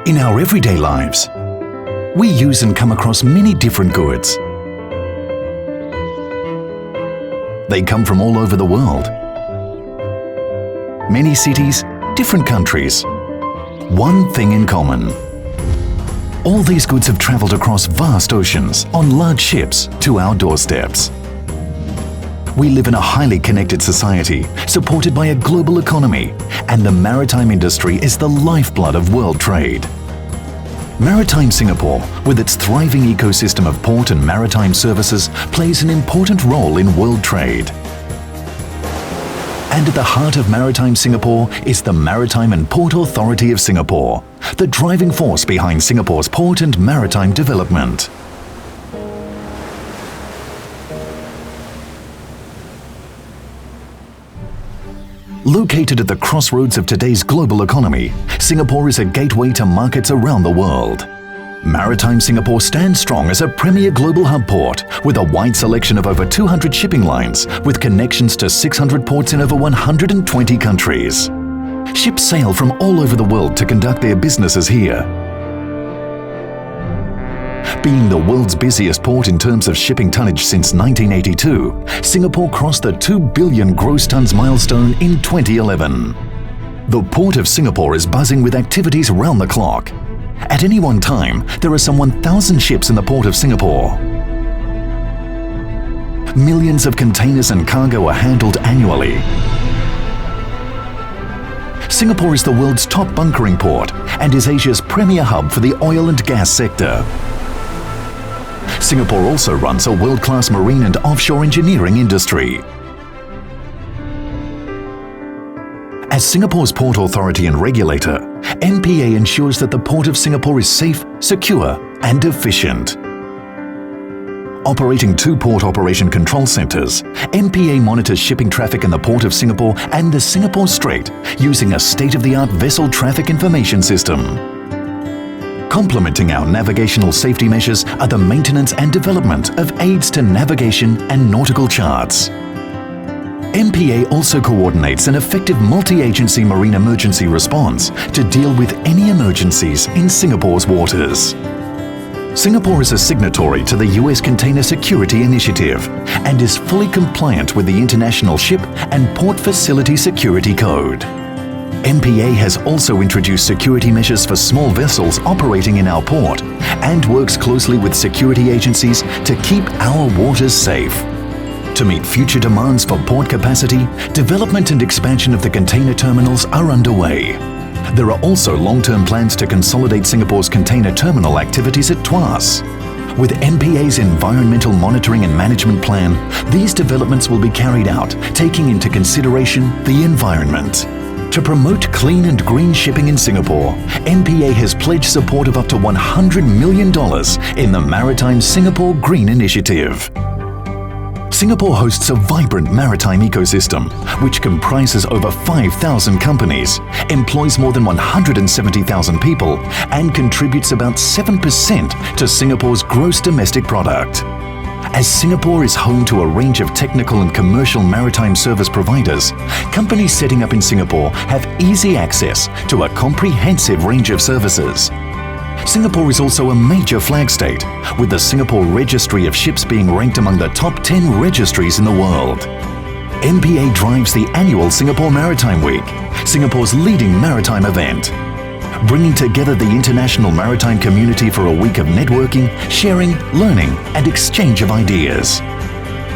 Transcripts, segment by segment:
In our everyday lives, we use and come across many different goods. They come from all over the world. Many cities, different countries. One thing in common. All these goods have travelled across vast oceans on large ships to our doorsteps. We live in a highly connected society, supported by a global economy, and the maritime industry is the lifeblood of world trade. Maritime Singapore, with its thriving ecosystem of port and maritime services, plays an important role in world trade. And at the heart of Maritime Singapore is the Maritime and Port Authority of Singapore, the driving force behind Singapore's port and maritime development. Located at the crossroads of today's global economy, Singapore is a gateway to markets around the world. Maritime Singapore stands strong as a premier global hub port with a wide selection of over 200 shipping lines with connections to 600 ports in over 120 countries. Ships sail from all over the world to conduct their businesses here. Being the world's busiest port in terms of shipping tonnage since 1982, Singapore crossed the 2 billion gross tons milestone in 2011. The Port of Singapore is buzzing with activities round the clock. At any one time, there are some 1,000 ships in the Port of Singapore. Millions of containers and cargo are handled annually. Singapore is the world's top bunkering port and is Asia's premier hub for the oil and gas sector. Singapore also runs a world-class marine and offshore engineering industry. As Singapore's Port Authority and regulator, MPA ensures that the Port of Singapore is safe, secure and efficient. Operating 2 port operation control centres, MPA monitors shipping traffic in the Port of Singapore and the Singapore Strait using a state-of-the-art vessel traffic information system. Complementing our navigational safety measures are the maintenance and development of aids to navigation and nautical charts. MPA also coordinates an effective multi-agency marine emergency response to deal with any emergencies in Singapore's waters. Singapore is a signatory to the US Container Security Initiative and is fully compliant with the International Ship and Port Facility Security Code. MPA has also introduced security measures for small vessels operating in our port and works closely with security agencies to keep our waters safe. To meet future demands for port capacity, development and expansion of the container terminals are underway. There are also long-term plans to consolidate Singapore's container terminal activities at Tuas. With MPA's Environmental Monitoring and Management Plan, these developments will be carried out, taking into consideration the environment. To promote clean and green shipping in Singapore, MPA has pledged support of up to $100 million in the Maritime Singapore Green Initiative. Singapore hosts a vibrant maritime ecosystem, which comprises over 5,000 companies, employs more than 170,000 people, and contributes about 7% to Singapore's gross domestic product. As Singapore is home to a range of technical and commercial maritime service providers, companies setting up in Singapore have easy access to a comprehensive range of services. Singapore is also a major flag state, with the Singapore Registry of Ships being ranked among the top 10 registries in the world. MPA drives the annual Singapore Maritime Week, Singapore's leading maritime event, bringing together the international maritime community for a week of networking, sharing, learning and exchange of ideas.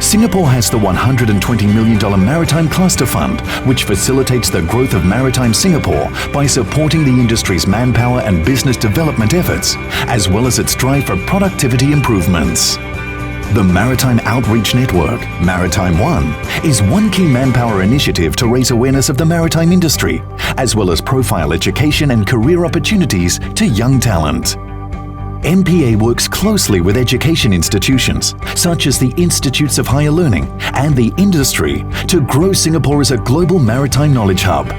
Singapore has the $120 million Maritime Cluster Fund, which facilitates the growth of Maritime Singapore by supporting the industry's manpower and business development efforts, as well as its drive for productivity improvements. The Maritime Outreach Network, Maritime One, is one key manpower initiative to raise awareness of the maritime industry, as well as profile education and career opportunities to young talent. MPA works closely with education institutions, such as the Institutes of Higher Learning and the industry, to grow Singapore as a global maritime knowledge hub,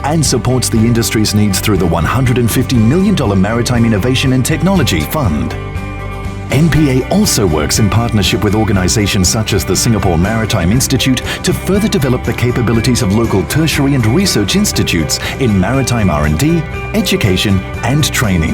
and supports the industry's needs through the $150 million Maritime Innovation and Technology Fund. MPA also works in partnership with organisations such as the Singapore Maritime Institute to further develop the capabilities of local tertiary and research institutes in maritime R&D, education and training.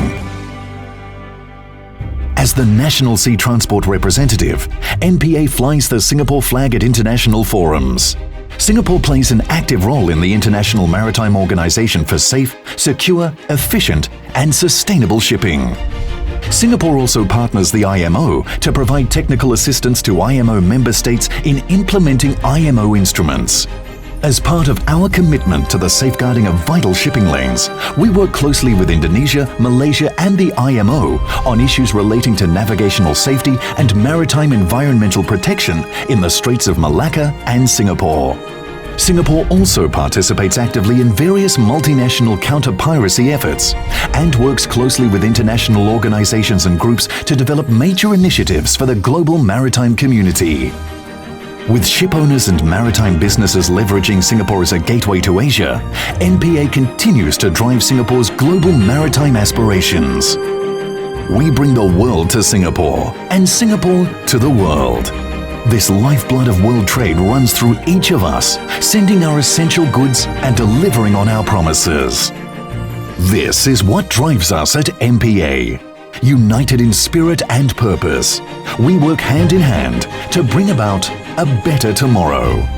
As the National Sea Transport representative, MPA flies the Singapore flag at international forums. Singapore plays an active role in the International Maritime Organisation for safe, secure, efficient and sustainable shipping. Singapore also partners the IMO to provide technical assistance to IMO member states in implementing IMO instruments. As part of our commitment to the safeguarding of vital shipping lanes, we work closely with Indonesia, Malaysia and the IMO on issues relating to navigational safety and maritime environmental protection in the Straits of Malacca and Singapore. Singapore also participates actively in various multinational counter-piracy efforts and works closely with international organisations and groups to develop major initiatives for the global maritime community. With ship owners and maritime businesses leveraging Singapore as a gateway to Asia, MPA continues to drive Singapore's global maritime aspirations. We bring the world to Singapore and Singapore to the world. This lifeblood of world trade runs through each of us, sending our essential goods and delivering on our promises. This is what drives us at MPA. United in spirit and purpose, we work hand in hand to bring about a better tomorrow.